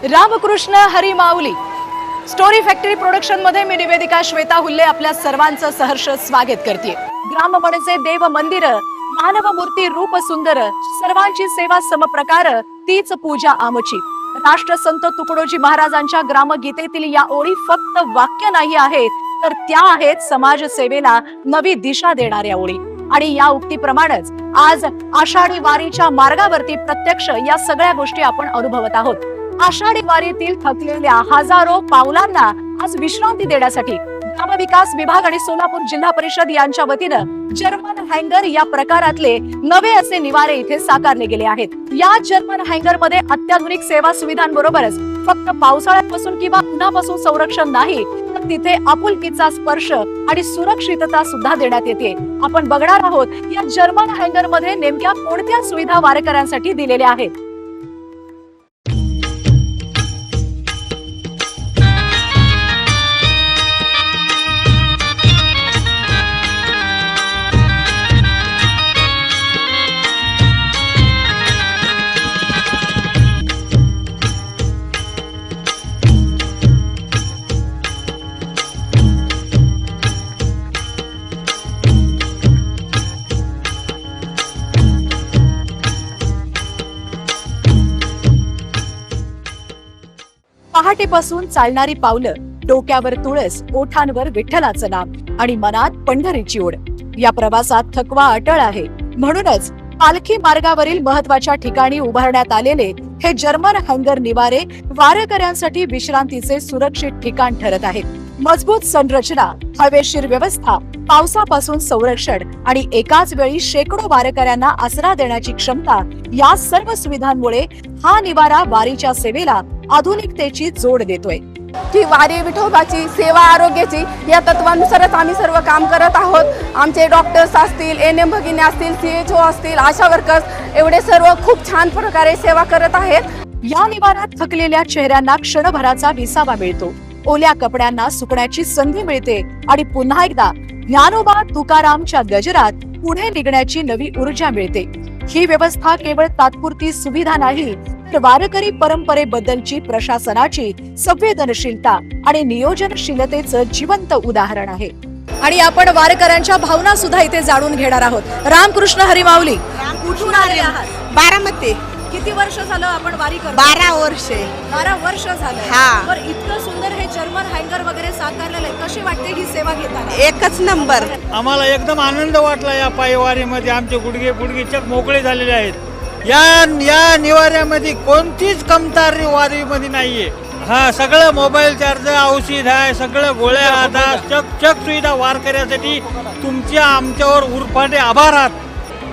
रामकृष्ण हरी माऊली story factory production मध्ये मी निवेदिका श्वेता हुल्ले आपल्या सर्वांचं सहर्ष स्वागत करते। ग्राम म्हणजे देव मंदिर, मानव मूर्ती रूप सुंदर, सर्वांची सेवा समप्रकार, तीच पूजा आमची। राष्ट्रसंत तुकडोजी महाराजांच्या ग्रामगीतेतील या ओळी फक्त वाक्य नाही आहेत, तर त्या आहेत समाज सेवेला नवी दिशा देणाऱ्या ओळी। आणि या उक्तीप्रमाणेच आज आषाढी वारीच्या मार्गावरती प्रत्यक्ष या सगळ्या गोष्टी आपण अनुभवत आहोत। आषाढी वारीतील थकलेल्या हजारो पावलांना आज विश्रांती देण्यासाठी ग्रामविकास विभाग आणि सोलापूर जिल्हा परिषद यांच्या वतीनं जर्मन हँगर या प्रकारातले नवे असे निवारे इथे साकारले गेले आहेत। या जर्मन हँगर मध्ये अत्याधुनिक सेवा सुविधांबरोबरच फक्त पावसाळ्यापासून किंवा उन्हापासून संरक्षण नाही, तर तिथे आपुलकीचा स्पर्श आणि सुरक्षितता सुद्धा देण्यात येते। आपण बघणार आहोत या जर्मन हँगर मध्ये नेमक्या कोणत्या सुविधा वारकऱ्यांसाठी दिलेल्या आहेत। पहाटेपासून चालणारी पावलं, डोक्यावर तुळस, ओठांवर विठ्ठलाचं नाम आणि मनात पंढरीची ओढ। या प्रवासात थकवा अटळ आहे, म्हणूनच पालखी मार्गावरील महत्वाच्या ठिकाणी उभारण्यात आलेले हे जर्मन हँगर निवारे वारकऱ्यांसाठी विश्रांतीचे सुरक्षित ठिकाण ठरत आहेत। मजबूत संरचना, हवेशीर व्यवस्था, पावसापासून संरक्षण आणि एकाच वेळी शेकडो वारकऱ्यांना आसरा देण्याची क्षमता, या सर्व सुविधांमुळे हा निवारा वारीच्या सेवेला आधुनिकतेची जोड देतोय। की वारी विठोबाची सेवा आरोग्याची या तत्वानुसारच आम्ही सर्व काम करत आहोत। आमचे डॉक्टर्स असतील, एनएम भगिनी असतील, सीएचओ असतील, आशा वर्कर्स एवढे सर्व खूप छान प्रकारे सेवा करत आहेत। या निवारात थकलेल्या चेहऱ्यांना क्षणभराचा विसावा मिळतो, ओल्या कपड्यांना सुकण्याची संधी मिळते आणि पुन्हा एकदा ज्ञानोबा तुकारामच्या गजरात पुढे निघण्याची नवी ऊर्जा मिळते। ही व्यवस्था केवळ तात्पुरती सुविधा नाही, तर वारकरी परंपरेबद्दलची प्रशासनाची संवेदनशीलता आणि नियोजनशीलतेचं जिवंत उदाहरण आहे। आणि आपण वारकऱ्यांच्या भावना सुद्धा इथे जाणून घेणार आहोत। रामकृष्ण हरी माऊली, कुठून आले आहात? बारामती। किती वर्ष झालं आपण वारी करतो? 12 वर्षे। 12 वर्ष झालं। हा। तर इतकं सुंदर हे जर्मन हँगर वगैरे साकारलेलं आहे, कशी वाटते ही सेवा घेताना? एकच नंबर। आम्हाला एकदम आनंद वाटला या पायवारीमध्ये। आमचे गुडघे चक मोकळे झालेले आहेत। या निवाऱ्यामध्ये कोणतीच कमतरता वारीमध्ये नाहीये। हा, सगळं मोबाईल चार्जर, औषध आहे, सगळं गोळ्या आता चक सुविधा वारकऱ्यासाठी तुमच्या आमच्यावर उरफाटे आभार आहात।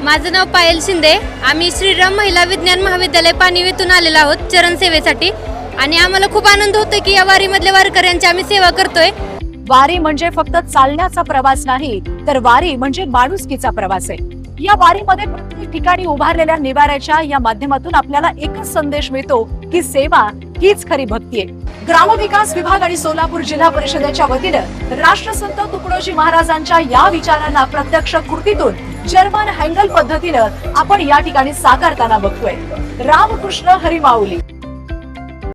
माझं नाव पायल शिंदे। आम्ही श्रीराम महिला विज्ञान महाविद्यालय पानिवेतून आलेलो आहोत चरण सेवेसाठी आणि आम्हाला खूप आनंद होतो की या वारीमधल्या वारकऱ्यांची आम्ही सेवा करतोय। वारी म्हणजे फक्त चालण्याचा प्रवास नाही, तर वारी म्हणजे माणुसकीचा प्रवास आहे। या वारीमध्ये प्रत्येक ठिकाणी उभारलेल्या निवाऱ्याच्या या माध्यमातून आपल्याला एकच संदेश मिळतो की सेवा हीच खरी भक्ती आहे। ग्रामविकास विभाग आणि सोलापूर जिल्हा परिषदेच्या वतीनं राष्ट्रसंत तुकडोजी महाराजांच्या या विचारांना प्रत्यक्ष कृतीतून जर्मन हँगल पद्धतीनं आपण या ठिकाणी साकारताना बघतोय। रामकृष्ण हरी माऊली।